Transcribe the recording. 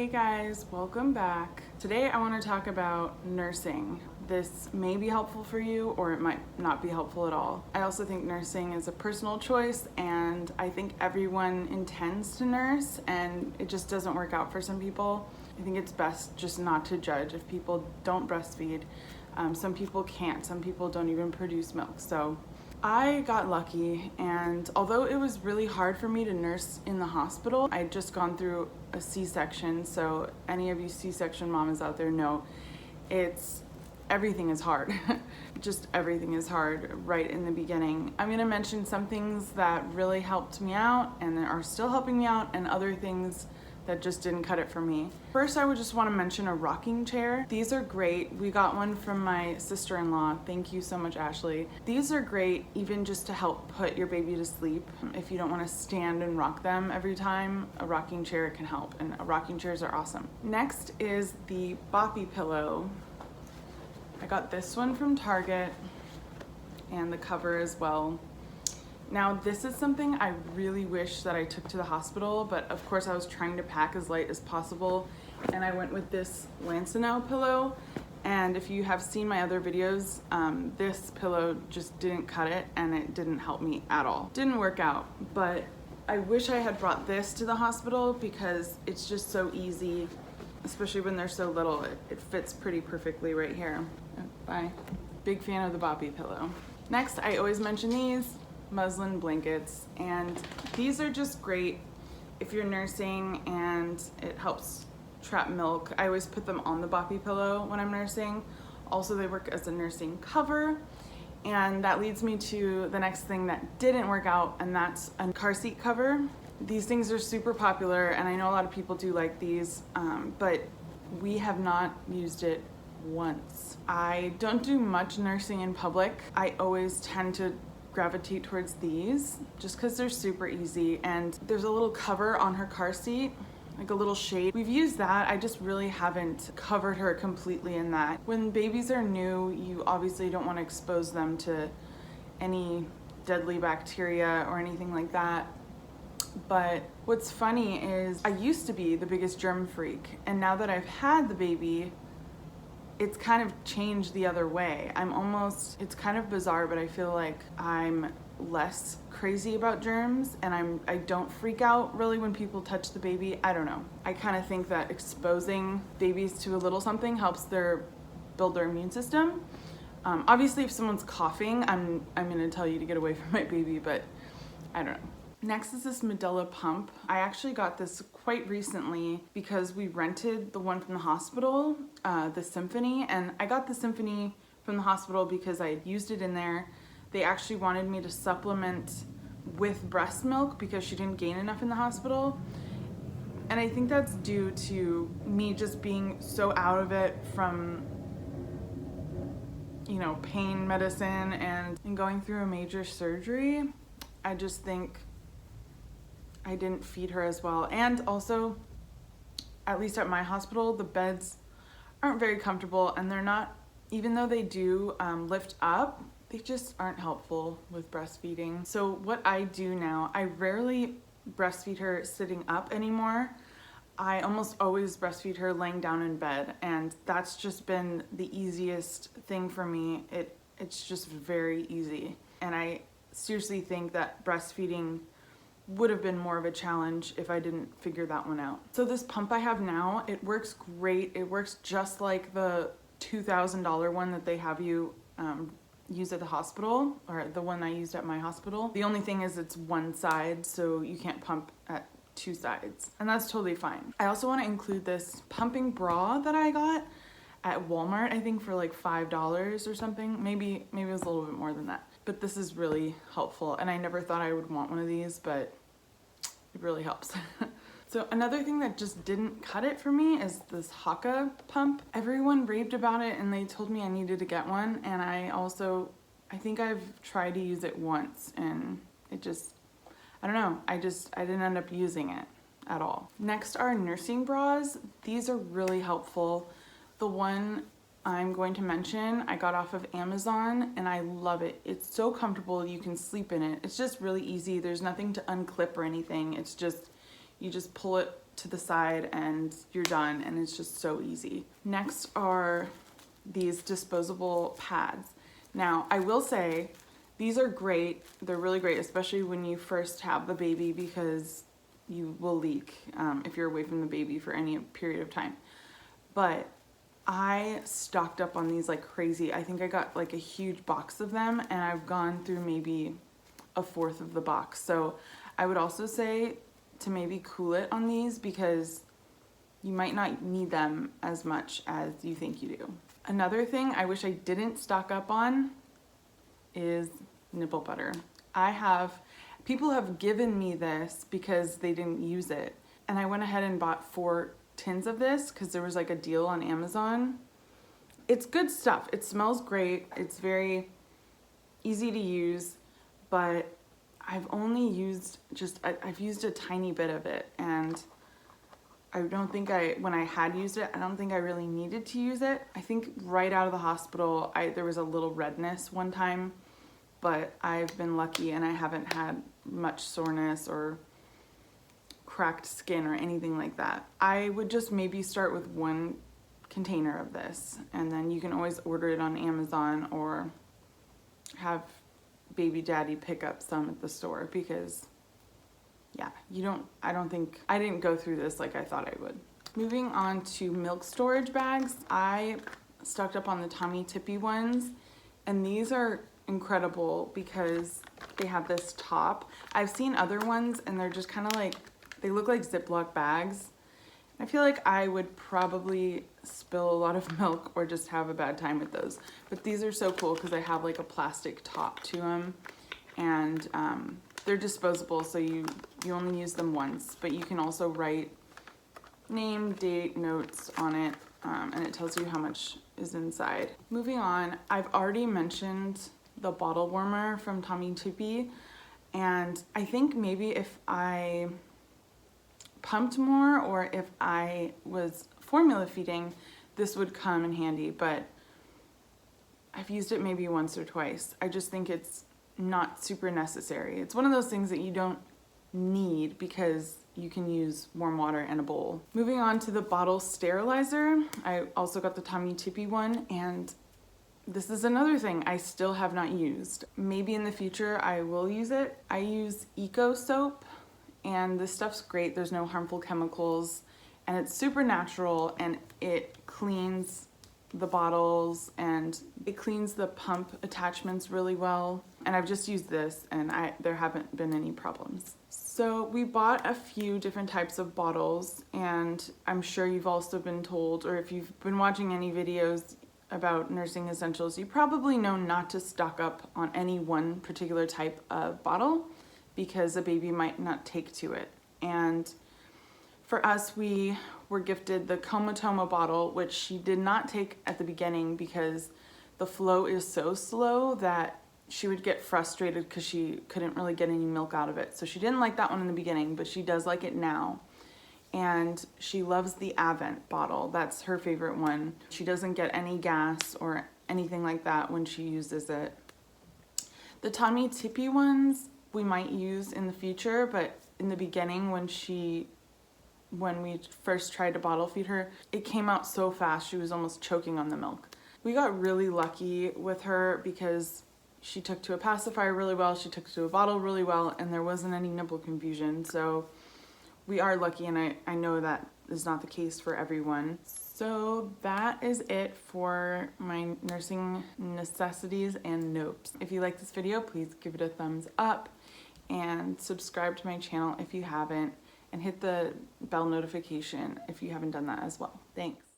Hey guys, welcome back. Today I want to talk about nursing. This may be helpful for you or it might not be helpful at all. I also think nursing is a personal choice and I think everyone intends to nurse and it just doesn't work out for some people. I think it's best just not to judge if people don't breastfeed. Some people can't, some people don't even produce milk. So I got lucky, and although it was really hard for me to nurse in the hospital, I'd just gone through a C-section, so any of you C-section mamas out there know everything is hard. Just everything is hard right in the beginning. I'm gonna mention some things that really helped me out and are still helping me out, and other things that just didn't cut it for me. First, I would just want to mention a rocking chair. These are great. We got one from my sister-in-law. Thank you so much, Ashley. These are great even just to help put your baby to sleep. If you don't want to stand and rock them every time, a rocking chair can help, and rocking chairs are awesome. Next is the BOPPY pillow. I got this one from Target and the cover as well. Now, this is something I really wish that I took to the hospital, but of course I was trying to pack as light as possible, and I went with this LANSINOH pillow. And if you have seen my other videos, this pillow just didn't cut it, and it didn't help me at all. Didn't work out, but I wish I had brought this to the hospital because it's just so easy, especially when they're so little. It fits pretty perfectly right here. Oh, bye. Big fan of the BOPPY pillow. Next, I always mention these muslin blankets, and these are just great if you're nursing and it helps trap milk. I always put them on the BOPPY pillow when I'm nursing. Also, they work as a nursing cover, and that leads me to the next thing that didn't work out, and that's a car seat cover. These things are super popular, and I know a lot of people do like these, but we have not used it once. I don't do much nursing in public. I always tend to gravitate towards these just because they're super easy, and there's a little cover on her car seat, like a little shade. We've used that. I just really haven't covered her completely in that. When babies are new, you obviously don't want to expose them to any deadly bacteria or anything like that. But what's funny is I used to be the biggest germ freak, and now that I've had the baby, it's kind of changed the other way. It's kind of bizarre, but I feel like I'm less crazy about germs, and I don't freak out really when people touch the baby. I don't know. I kind of think that exposing babies to a little something helps build their immune system. Obviously, if someone's coughing, I'm gonna tell you to get away from my baby, but I don't know. Next is this MEDELA pump. I actually got this quite recently because we rented the one from the hospital, the Symphony, and I got the Symphony from the hospital because I had used it in there. They actually wanted me to supplement with breast milk because she didn't gain enough in the hospital. And I think that's due to me just being so out of it from, you know, pain medicine and going through a major surgery. I just think I didn't feed her as well. And also, at least at my hospital, the beds aren't very comfortable, and they're not, even though they do lift up, they just aren't helpful with breastfeeding. So what I do now, I rarely breastfeed her sitting up anymore. I almost always breastfeed her laying down in bed, and that's just been the easiest thing for me. It's just very easy. And I seriously think that breastfeeding would have been more of a challenge if I didn't figure that one out. So this pump I have now, it works great. It works just like the $2,000 one that they have you use at the hospital, or the one I used at my hospital. The only thing is it's one side, so you can't pump at two sides, and that's totally fine. I also want to include this pumping bra that I got at Walmart, I think for like $5 or something. Maybe it was a little bit more than that. But this is really helpful, and I never thought I would want one of these, but it really helps. So another thing that just didn't cut it for me is this Haka pump. Everyone raved about it, and they told me I needed to get one, and I think I've tried to use it once, and it just, I don't know, I didn't end up using it at all. Next are nursing bras. These are really helpful. The one I'm going to mention, I got off of Amazon, and I love it. It's so comfortable, you can sleep in it. It's just really easy. There's nothing to unclip or anything. It's just, you just pull it to the side and you're done, and it's just so easy. Next are these disposable pads. Now, I will say these are great. They're really great, especially when you first have the baby, because you will leak if you're away from the baby for any period of time. But I stocked up on these like crazy. I think I got like a huge box of them, and I've gone through maybe a fourth of the box. So I would also say to maybe cool it on these, because you might not need them as much as you think you do. Another thing I wish I didn't stock up on is nipple butter. People have given me this because they didn't use it, and I went ahead and bought 4 tins of this because there was like a deal on Amazon. It's good stuff. It smells great. It's very easy to use, but I've only used I've used a tiny bit of it, and I don't think when I had used it, I don't think I really needed to use it. I think right out of the hospital, there was a little redness one time, but I've been lucky and I haven't had much soreness or cracked skin or anything like that. I would just maybe start with 1 container of this, and then you can always order it on Amazon or have baby daddy pick up some at the store, because yeah, I didn't go through this like I thought I would. Moving on to milk storage bags, I stocked up on the TIPPEE ones, and these are incredible because they have this top. I've seen other ones and they're just kind of like, they look like Ziploc bags. I feel like I would probably spill a lot of milk or just have a bad time with those. But these are so cool because they have like a plastic top to them, and they're disposable, so you only use them once, but you can also write name, date, notes on it, and it tells you how much is inside. Moving on, I've already mentioned the bottle warmer from TIPPEE, and I think maybe if I pumped more or if I was formula feeding, this would come in handy, but I've used it maybe once or twice. I just think it's not super necessary. It's one of those things that you don't need because you can use warm water in a bowl. Moving on to the bottle sterilizer, I also got the TIPPEE one, and this is another thing I still have not used. Maybe in the future I will use it. I use ECOÜ soap, and this stuff's great. There's no harmful chemicals, and it's super natural, and it cleans the bottles and it cleans the pump attachments really well. And I've just used this, and there haven't been any problems. So we bought a few different types of bottles, and I'm sure you've also been told, or if you've been watching any videos about nursing essentials, you probably know not to stock up on any one particular type of bottle because a baby might not take to it. And for us, we were gifted the COMOTOMO bottle, which she did not take at the beginning because the flow is so slow that she would get frustrated because she couldn't really get any milk out of it. So she didn't like that one in the beginning, but she does like it now. And she loves the AVENT bottle. That's her favorite one. She doesn't get any gas or anything like that when she uses it. The TIPPEE ones we might use in the future, but in the beginning when we first tried to bottle feed her, it came out so fast she was almost choking on the milk. We got really lucky with her because she took to a pacifier really well, she took to a bottle really well, and there wasn't any nipple confusion. So we are lucky, and I know that is not the case for everyone. So that is it for my nursing necessities and NOPES. If you like this video, please give it a thumbs up and subscribe to my channel if you haven't, and hit the bell notification if you haven't done that as well. Thanks.